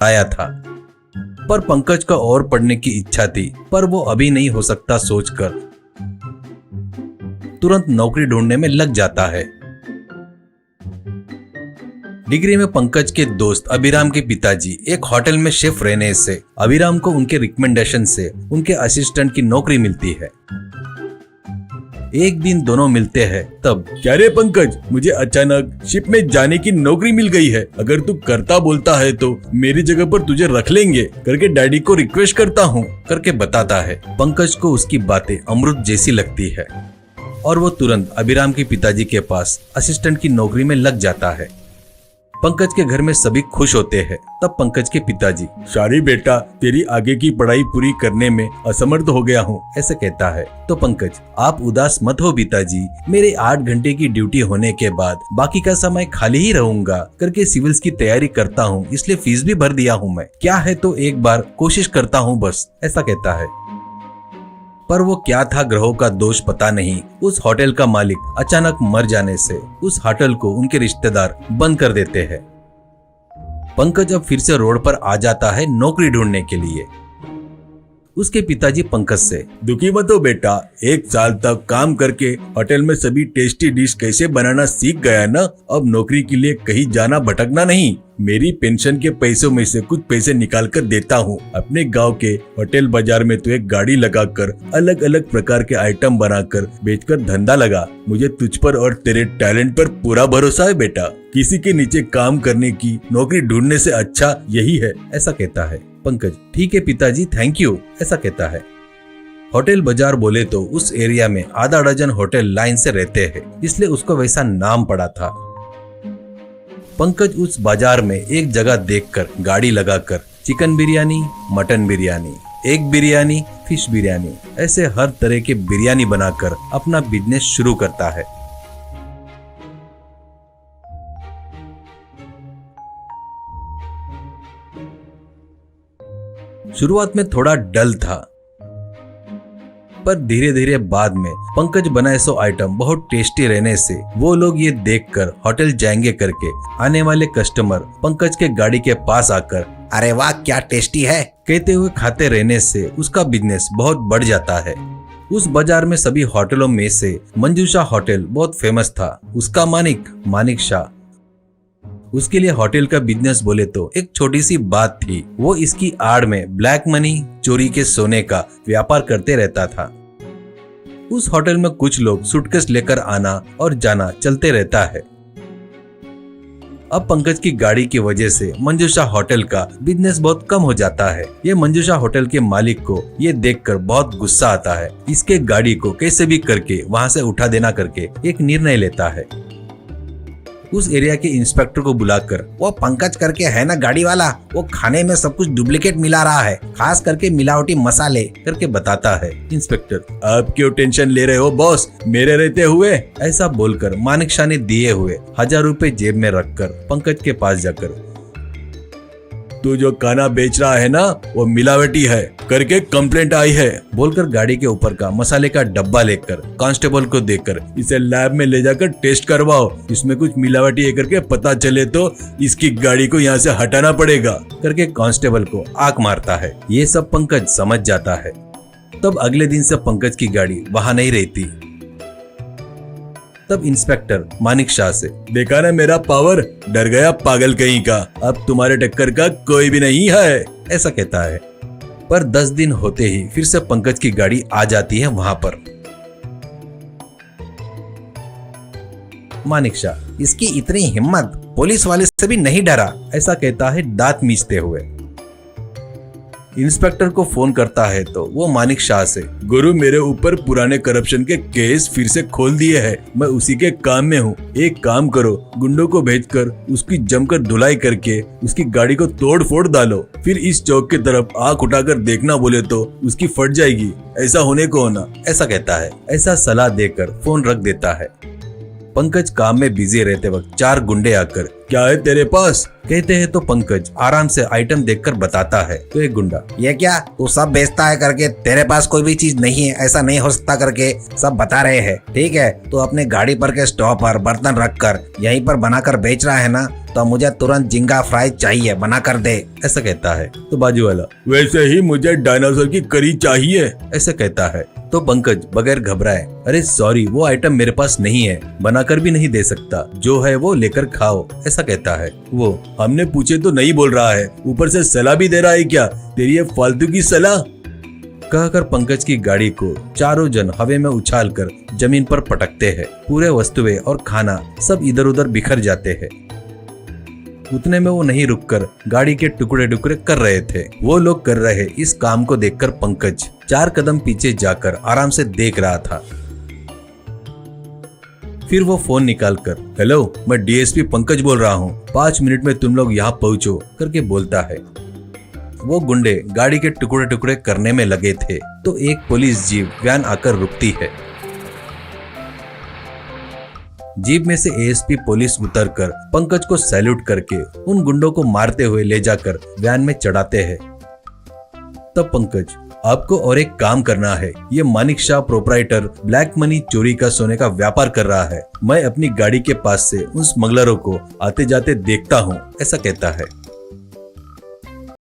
आया था। पर पंकज का और पढ़ने की इच्छा थी, पर वो अभी नहीं हो सकता सोचकर तुरंत नौकरी ढूंढने में लग जाता है। डिग्री में पंकज के दोस्त अभिराम के पिताजी एक होटल में शेफ रहने से अभिराम को उनके रिकमेंडेशन से उनके असिस्टेंट की नौकरी मिलती है। एक दिन दोनों मिलते हैं तब, क्या रे पंकज, मुझे अचानक शिप में जाने की नौकरी मिल गई है। अगर तू करता बोलता है तो मेरी जगह पर तुझे रख लेंगे करके डैडी को रिक्वेस्ट करता हूँ करके बताता है। पंकज को उसकी बातें अमृत जैसी लगती है और वो तुरंत अभिराम के पिताजी के पास असिस्टेंट की नौकरी में लग जाता है। पंकज के घर में सभी खुश होते हैं। तब पंकज के पिताजी, सॉरी बेटा, तेरी आगे की पढ़ाई पूरी करने में असमर्थ हो गया हूँ, ऐसे कहता है। तो पंकज, आप उदास मत हो पिताजी, मेरे 8 घंटे की ड्यूटी होने के बाद बाकी का समय खाली ही रहूंगा करके सिविल्स की तैयारी करता हूँ, इसलिए फीस भी भर दिया हूँ मैं। क्या है तो एक बार कोशिश करता हूँ बस, ऐसा कहता है। पर वो क्या था ग्रहों का दोष पता नहीं, उस होटल का मालिक अचानक मर जाने से उस होटल को उनके रिश्तेदार बंद कर देते हैं। पंकज अब फिर से रोड पर आ जाता है नौकरी ढूंढने के लिए। उसके पिताजी पंकज से, दुखी मत हो बेटा, 1 साल तक काम करके होटल में सभी टेस्टी डिश कैसे बनाना सीख गया ना, अब नौकरी के लिए कहीं जाना भटकना नहीं। मेरी पेंशन के पैसों में से कुछ पैसे निकाल कर देता हूँ। अपने गांव के होटल बाजार में तो एक गाड़ी लगाकर अलग अलग प्रकार के आइटम बनाकर बेचकर धंधा लगा। मुझे तुझ पर और तेरे टैलेंट पर पूरा भरोसा है बेटा। किसी के नीचे काम करने की नौकरी ढूंढने से अच्छा यही है, ऐसा कहता है। पंकज, ठीक है पिताजी, थैंक यू, ऐसा कहता है। होटल बाजार बोले तो उस एरिया में आधा डजन होटल लाइन से रहते हैं, इसलिए उसको वैसा नाम पड़ा था। पंकज उस बाजार में एक जगह देखकर गाड़ी लगाकर chicken biryani, mutton biryani, egg biryani, fish biryani, ऐसे हर तरह के बिरयानी बनाकर अपना बिजनेस शुरू करता है। शुरुआत में थोड़ा डल था, पर धीरे धीरे बाद में पंकज बनाए सो आइटम बहुत टेस्टी रहने से वो लोग ये देखकर होटल जाएंगे करके आने वाले कस्टमर पंकज के गाड़ी के पास आकर, अरे वाह क्या टेस्टी है, कहते हुए खाते रहने से उसका बिजनेस बहुत बढ़ जाता है। उस बाजार में सभी होटलों में से मंजूषा होटल बहुत फेमस था। उसका मानिक शाह, उसके लिए होटल का बिजनेस बोले तो एक छोटी सी बात थी। वो इसकी आड़ में ब्लैक मनी, चोरी के सोने का व्यापार करते रहता था। उस होटल में कुछ लोग सूटकेस लेकर आना और जाना चलते रहता है। अब पंकज की गाड़ी की वजह से मंजूषा होटल का बिजनेस बहुत कम हो जाता है। ये मंजूषा होटल के मालिक को ये देखकर बहुत गुस्सा आता है। इसके गाड़ी को कैसे भी करके वहां से उठा देना करके एक निर्णय लेता है। उस एरिया के इंस्पेक्टर को बुलाकर, वो पंकज करके है ना गाड़ी वाला, वो खाने में सब कुछ डुप्लीकेट मिला रहा है, खास करके मिलावटी मसाले, करके बताता है। इंस्पेक्टर, आप क्यों टेंशन ले रहे हो बॉस, मेरे रहते हुए, ऐसा बोलकर मानिक शाह ने दिए हुए 1000 रुपए जेब में रखकर पंकज के पास जाकर, तू जो खाना बेच रहा है ना वो मिलावटी है करके कंप्लेंट आई है, बोलकर गाड़ी के ऊपर का मसाले का डब्बा लेकर कांस्टेबल को देकर, इसे लैब में ले जाकर टेस्ट करवाओ, इसमें कुछ मिलावटी है करके पता चले तो इसकी गाड़ी को यहाँ से हटाना पड़ेगा, करके कांस्टेबल को आंख मारता है। ये सब पंकज समझ जाता है। तब अगले दिन से पंकज की गाड़ी वहाँ नहीं रहती। तब इंस्पेक्टर मानिक शाह से, देखा ना मेरा पावर, डर गया पागल कहीं का, अब तुम्हारे टक्कर का कोई भी नहीं है, ऐसा कहता है। पर 10 दिन होते ही फिर से पंकज की गाड़ी आ जाती है वहां पर। मानिक शाह, इसकी इतनी हिम्मत, पुलिस वाले से भी नहीं डरा, ऐसा कहता है दांत मीचते हुए। इंस्पेक्टर को फोन करता है तो वो मानिक शाह से, गुरु मेरे ऊपर पुराने करप्शन के केस फिर से खोल दिए हैं, मैं उसी के काम में हूँ। एक काम करो, गुंडों को भेजकर उसकी जमकर धुलाई करके उसकी गाड़ी को तोड़ फोड़ डालो, फिर इस चौक की तरफ आंख उठाकर देखना बोले तो उसकी फट जाएगी, ऐसा होने को होना, ऐसा कहता है। ऐसा सलाह देकर फोन रख देता है। पंकज काम में बिजी रहते वक्त 4 गुंडे आकर क्या है तेरे पास कहते हैं तो पंकज आराम से आइटम देखकर बताता है। तो एक गुंडा ये क्या तू सब बेचता है करके तेरे पास कोई भी चीज नहीं है, ऐसा नहीं हो सकता करके सब बता रहे हैं। ठीक है, तू अपने गाड़ी पर के स्टॉप पर बर्तन रखकर यहीं पर बनाकर बेच रहा है ना, तो मुझे तुरंत झींगा फ्राई चाहिए, बना कर दे, ऐसा कहता है। तो बाजू वाला वैसे ही मुझे डायनासोर की करी चाहिए, ऐसा कहता है। तो पंकज बगैर घबराए अरे सॉरी वो आइटम मेरे पास नहीं है, बनाकर भी नहीं दे सकता, जो है वो लेकर खाओ, ऐसा कहता है। वो हमने पूछे तो नहीं बोल रहा है, ऊपर से सलाह भी दे रहा है क्या, तेरी ये फालतू की सलाह, कहकर पंकज की गाड़ी को चारों जन हवा में उछालकर जमीन पर पटकते हैं। पूरे वस्तुएं और खाना सब इधर उधर बिखर जाते हैं। उतने में वो नहीं रुककर गाड़ी के टुकड़े टुकड़े कर रहे थे। वो लोग कर रहे इस काम को देखकर पंकज 4 कदम पीछे जाकर आराम से देख रहा था। फिर वो फोन निकालकर हेलो मैं डीएसपी पंकज बोल रहा हूँ, 5 मिनट में तुम लोग यहाँ पहुँचो करके बोलता है। वो गुंडे गाड़ी के टुकड़े टुकड़े करने में लगे थे तो एक पुलिस जीप वैन आकर रुकती है। जीप में से एएसपी पुलिस उतरकर पंकज को सैल्यूट करके उन गुंडों को मारते हुए ले जाकर वैन में चढ़ाते हैं। तब पंकज आपको और एक काम करना है, ये Manik Shah proprietor black money चोरी का सोने का व्यापार कर रहा है, मैं अपनी गाड़ी के पास से उन स्मगलरों को आते जाते देखता हूँ, ऐसा कहता है।